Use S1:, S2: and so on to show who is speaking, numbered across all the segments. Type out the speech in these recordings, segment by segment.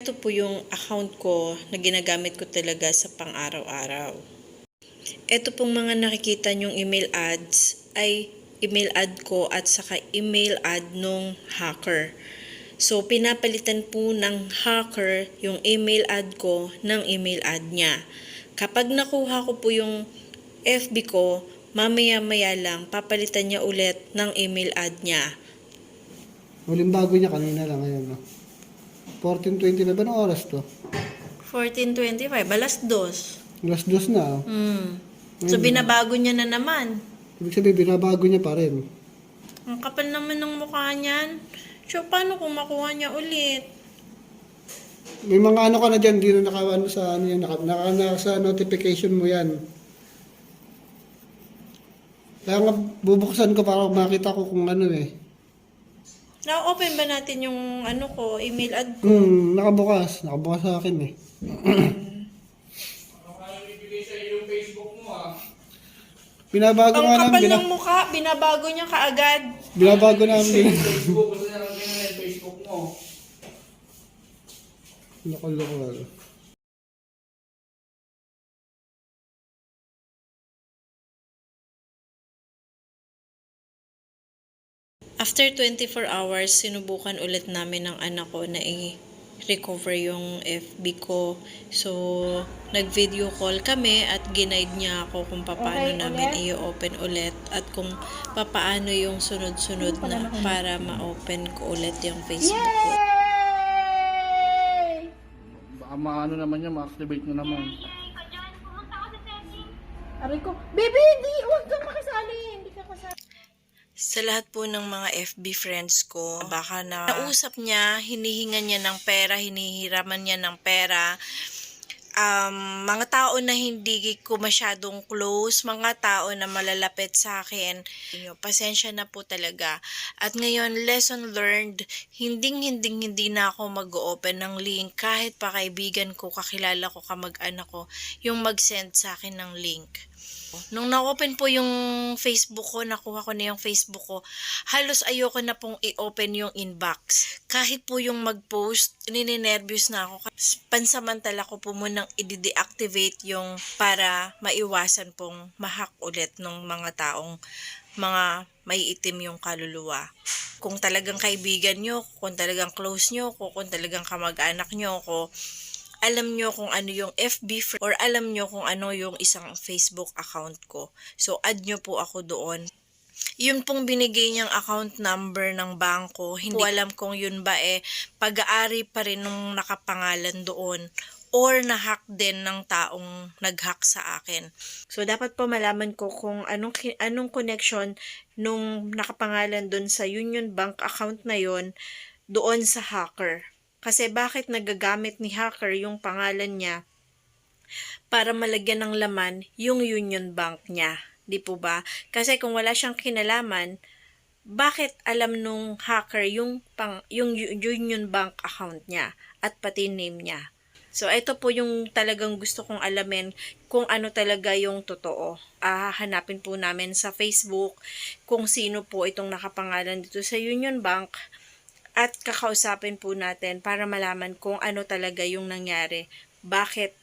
S1: ito po yung account ko na ginagamit ko talaga sa pang-araw-araw. Ito pong mga nakikita nyong email ads ay email ad ko at saka email ad nung hacker. So, pinapalitan po ng hacker yung email ad ko ng email ad niya. Kapag nakuha ko po yung FB ko, mamaya-maya lang, papalitan niya ulit ng email ad niya.
S2: Huling bago niya kanina lang ngayon, no? 14:20 na ba ng oras to?
S1: 14:25, alas 2.
S2: Alas 2 na, oh.
S1: So, binabago niya na naman.
S2: Ibig sabihin, binabago niya pa rin.
S1: Ang kapal naman ng mukha niyan. So, paano kung makuha niya ulit?
S2: May mga ano ka na dyan, di na nakaano sa ano yan, sa notification mo yan. Kaya nga, bubuksan ko para makita ko kung ano eh.
S1: Na-open ba natin yung ano ko, email ad ko?
S2: Nakabukas. Nakabukas sa akin eh. Binabago
S1: Ang
S2: nga
S1: kapal
S2: namin.
S1: ng mukha, binabago niya kaagad.
S2: Binabago namin.
S3: Facebook, gusto na lang yung Facebook mo.
S2: Nakaloko.
S1: After 24 hours, sinubukan ulit namin ng anak ko na i-recover yung FB ko. So, nag-video call kami at ginaid niya ako kung paano namin i-open ulit at kung paano yung sunod-sunod na para ma-open ko ulit yung Facebook ko.
S3: Baka maano naman yan, ma-activate mo naman.
S4: Aray ko, baby, hindi, huwag kang makasali. Hindi ka kasali.
S1: Sa lahat po ng mga FB friends ko, baka na nausap niya, hinihingan niya ng pera, hinihiraman niya ng pera. Mga tao na hindi ko masyadong close, mga tao na malalapit sa akin, pasensya na po talaga. At ngayon, lesson learned, hindi na ako mag-open ng link kahit pa kaibigan ko, kakilala ko, kamag-anak ko, yung mag-send sa akin ng link. Nung na-open po yung Facebook ko, nakuha ko na yung Facebook ko, halos ayoko na pong i-open yung inbox. Kahit po yung mag-post, ninenervyos na ako. Pansamantala ko po munang i-deactivate yung para maiwasan pong ma-hack ulit ng mga taong mga may itim yung kaluluwa. Kung talagang kaibigan nyo, kung talagang close nyo, kung talagang kamag-anak nyo, alam nyo kung ano yung FB friend or alam nyo kung ano yung isang Facebook account ko. So, add nyo po ako doon. Yun pong binigay niyang account number ng bangko. Hindi ko alam kung yun ba pag-aari pa rin nung nakapangalan doon or na-hack din ng taong nag-hack sa akin. So, dapat po malaman ko kung anong connection nung nakapangalan doon sa Union Bank account na yon doon sa hacker. Kasi bakit nagagamit ni hacker yung pangalan niya para malagyan ng laman yung Union Bank niya? Di po ba? Kasi kung wala siyang kinalaman, bakit alam nung hacker yung Union Bank account niya at pati name niya? So, ito po yung talagang gusto kong alamin kung ano talaga yung totoo. Hanapin po namin sa Facebook kung sino po itong nakapangalan dito sa Union Bank at kakausapin po natin para malaman kung ano talaga yung nangyari. Bakit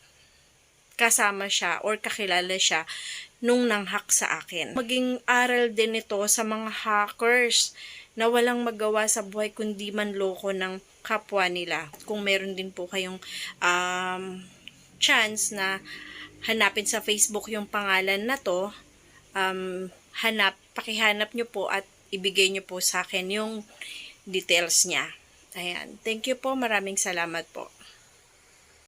S1: kasama siya or kakilala siya nung nang-hack sa akin. Maging aral din ito sa mga hackers na walang magawa sa buhay kundi manloko ng kapwa nila. Kung meron din po kayong chance na hanapin sa Facebook yung pangalan na to, pakihanap nyo po at ibigay nyo po sa akin yung details niya. Ayan. Thank you po. Maraming salamat po.